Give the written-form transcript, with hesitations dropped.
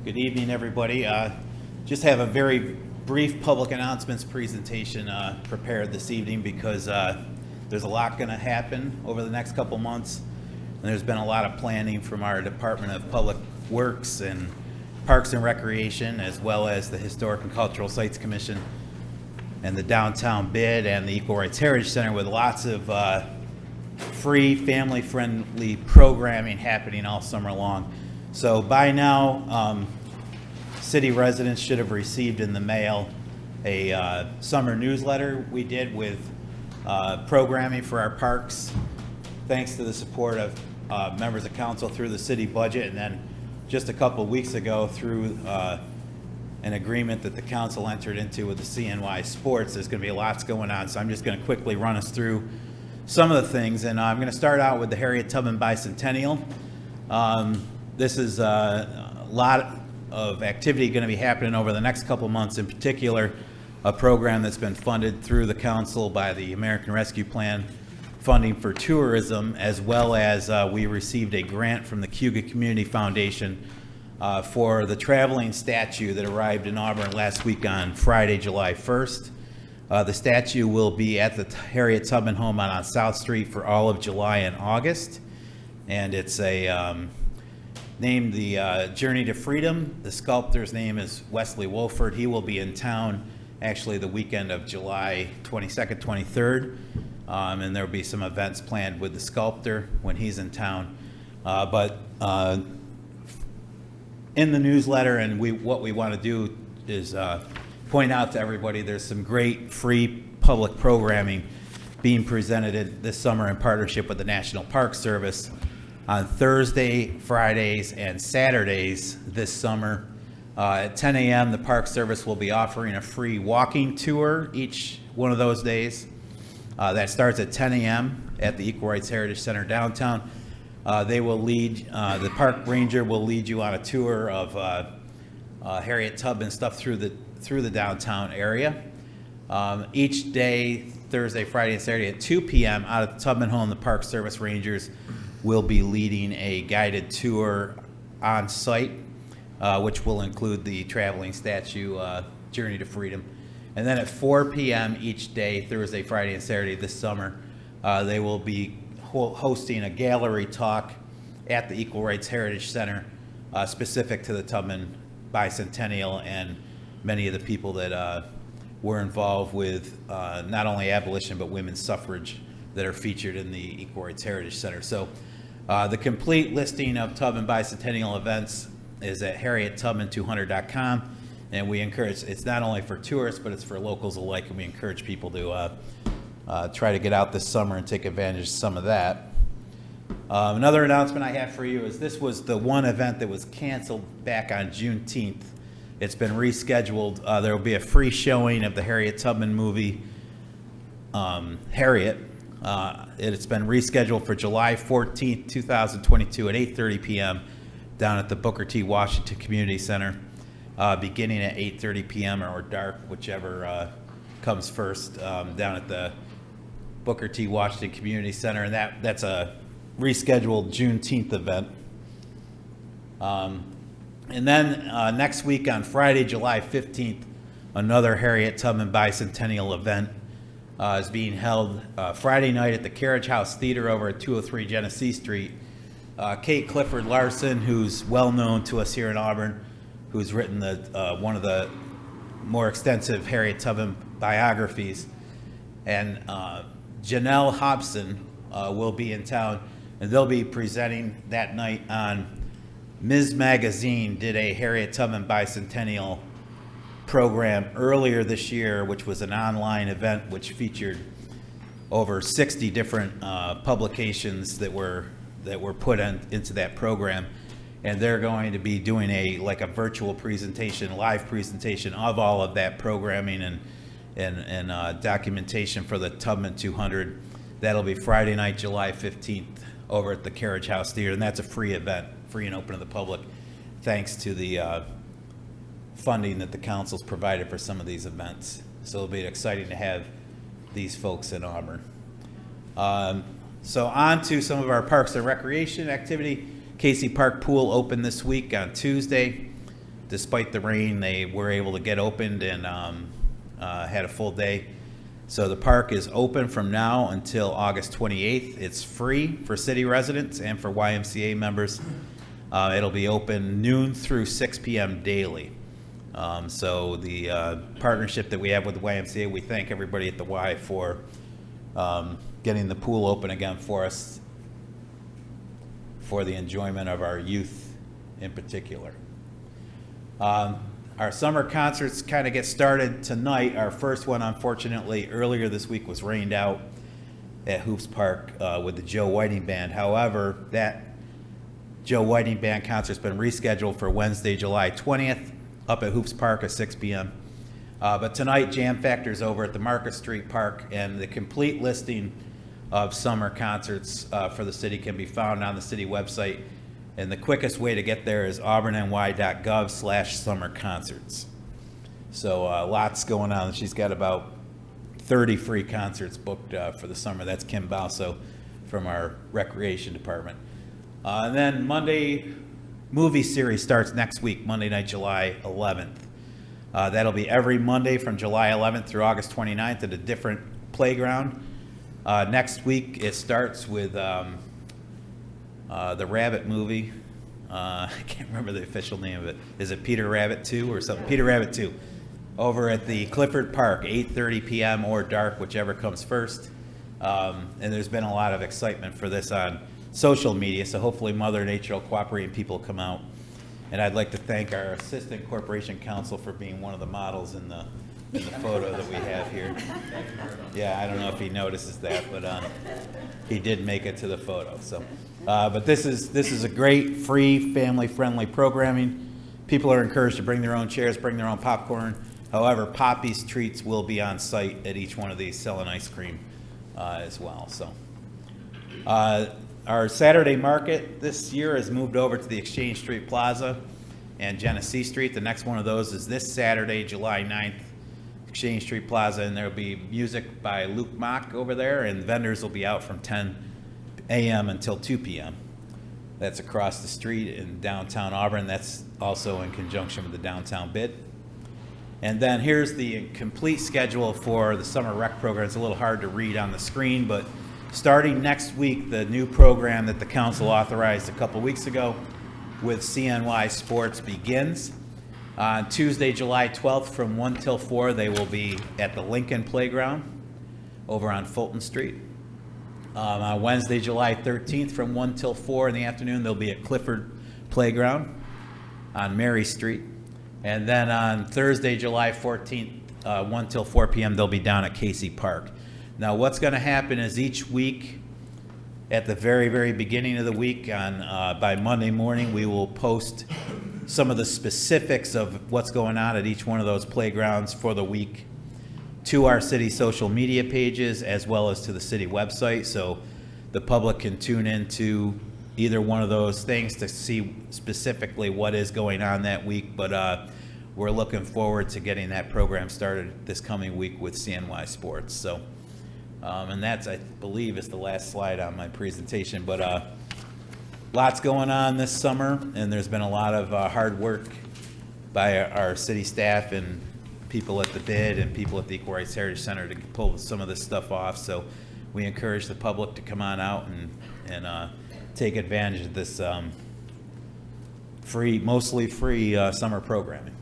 Good evening, everybody. Just have a very brief public announcements presentation prepared this evening because there's a lot going to happen over the next couple months. And there's been a lot of planning from our Department of Public Works and Parks and Recreation, as well as the Historic and Cultural Sites Commission and the Downtown Bid and the Equal Rights Heritage Center, with lots of free, family-friendly programming happening all summer long. So by now, city residents should have received in the mail a summer newsletter we did with programming for our parks, thanks to the support of members of council through the city budget, and then just a couple weeks ago through an agreement that the council entered into with the CNY Sports. There's going to be lots going on, so I'm just going to quickly run us through some of the things, and I'm going to start out with the Harriet Tubman Bicentennial. This is a lot of activity going to be happening over the next couple months. In particular, a program that's been funded through the council by the American Rescue Plan funding for tourism, as well as we received a grant from the Cayuga Community Foundation for the traveling statue that arrived in Auburn last week on Friday, July 1st. The statue will be at the Harriet Tubman home on South Street for all of July and August, and it's named the Journey to Freedom. The sculptor's name is Wesley Wolford. He will be in town actually the weekend of July 22nd, 23rd, and there will be some events planned with the sculptor when he's in town. But in the newsletter, and what we want to do is point out to everybody there's some great free public programming being presented this summer in partnership with the National Park Service. On Thursday, Fridays, and Saturdays this summer, at 10 a.m., the Park Service will be offering a free walking tour each one of those days. That starts at 10 a.m. at the Equal Rights Heritage Center downtown. They will lead, the park ranger will lead you on a tour of Harriet Tubman stuff through the downtown area. Each day, Thursday, Friday, and Saturday at 2 p.m. out at the Tubman home, the Park Service rangers will be leading a guided tour on site, which will include the traveling statue, Journey to Freedom. And then at 4 p.m. each day, Thursday, Friday, and Saturday this summer, they will be hosting a gallery talk at the Equal Rights Heritage Center, specific to the Tubman Bicentennial and many of the people that were involved with not only abolition but women's suffrage that are featured in the Equal Rights Heritage Center. So the complete listing of Tubman Bicentennial events is at harriettubman200.com, and we encourage, it's not only for tourists, but it's for locals alike, and we encourage people to try to get out this summer and take advantage of some of that. Another announcement I have for you is this was the one event that was canceled back on Juneteenth. It's been rescheduled. There will be a free showing of the Harriet Tubman movie, Harriet. It's been rescheduled for July 14th, 2022 at 8:30 p.m. down at the Booker T. Washington Community Center, beginning at 8:30 p.m. or dark, whichever comes first, down at the Booker T. Washington Community Center, and that's a rescheduled Juneteenth event. And then next week on Friday, July 15th, another Harriet Tubman Bicentennial event is being held Friday night at the Carriage House Theater over at 203 Genesee Street. Kate Clifford Larson, who's well known to us here in Auburn, who's written one of the more extensive Harriet Tubman biographies, and Janelle Hobson will be in town, and they'll be presenting that night on Ms. Magazine did a Harriet Tubman Bicentennial program earlier this year, which was an online event which featured over 60 different publications that were put into that program, and they're going to be doing a virtual presentation, live presentation of all of that programming and documentation for the Tubman 200. That'll be Friday night, July 15th, over at the Carriage House Theater, and that's a free event, free and open to the public, thanks to the funding that the council's provided for some of these events. So it'll be exciting to have these folks in Auburn. So on to some of our parks and recreation activity. Casey Park Pool opened this week on Tuesday. despite the rain, they were able to get opened and had a full day. So the park is open from now until August 28th. It's free for city residents and for YMCA members. It'll be open noon through 6 p.m. daily. So the partnership that we have with the YMCA, we thank everybody at the Y for getting the pool open again for us for the enjoyment of our youth in particular. Our summer concerts kind of get started tonight. Our first one, unfortunately, earlier this week was rained out at Hoops Park with the Joe Whiting Band. However, that Joe Whiting Band concert's been rescheduled for Wednesday, July 20th, up at Hoops Park at 6 p.m. But tonight, Jam Factor's over at the Market Street Park, and the complete listing of summer concerts for the city can be found on the city website. And the quickest way to get there is auburnny.gov/summer concerts. So lots going on. She's got about 30 free concerts booked for the summer. That's Kim Balso from our recreation department. And then Monday movie series starts next week, Monday night, July 11th. That'll be every Monday from July 11th through August 29th at a different playground. Next week it starts with the Rabbit movie. I can't remember the official name of it. Is it Peter Rabbit 2 or something? Peter Rabbit 2. Over at the Clifford Park, 8:30 p.m. or dark, whichever comes first. And there's been a lot of excitement for this on social media, so hopefully Mother Nature will cooperate and people will come out. And I'd like to thank our Assistant Corporation Counsel for being one of the models in the photo that we have here. Yeah, I don't know if he notices that, but he did make it to the photo. So, but this is a great, free, family-friendly programming. People are encouraged to bring their own chairs, bring their own popcorn. However, Poppy's Treats will be on site at each one of these selling ice cream as well. So, our Saturday market this year has moved over to the Exchange Street Plaza and Genesee Street. The next one of those is this Saturday, July 9th. Exchange Street Plaza, and there'll be music by Luke Mock over there, and vendors will be out from 10 a.m. until 2 p.m. That's across the street in downtown Auburn. That's also in conjunction with the downtown bid. And then here's the complete schedule for the summer rec program. It's a little hard to read on the screen, but starting next week, the new program that the council authorized a couple weeks ago with CNY Sports begins. On Tuesday, July 12th from 1 till 4, they will be at the Lincoln Playground over on Fulton Street. On Wednesday, July 13th from 1 till 4 in the afternoon, they'll be at Clifford Playground on Mary Street. And then on Thursday, July 14th, 1 till 4 p.m., they'll be down at Casey Park. Now, what's going to happen is each week, at the very, very beginning of the week, by Monday morning, we will post some of the specifics of what's going on at each one of those playgrounds for the week to our city social media pages as well as to the city website, so the public can tune into either one of those things to see specifically what is going on that week. But we're looking forward to getting that program started this coming week with CNY Sports. So, and that's, I believe, is the last slide on my presentation. But lots going on this summer, and there's been a lot of hard work by our city staff and people at the bid and people at the Equal Rights Heritage Center to pull some of this stuff off. So we encourage the public to come on out and take advantage of this free, mostly free summer programming.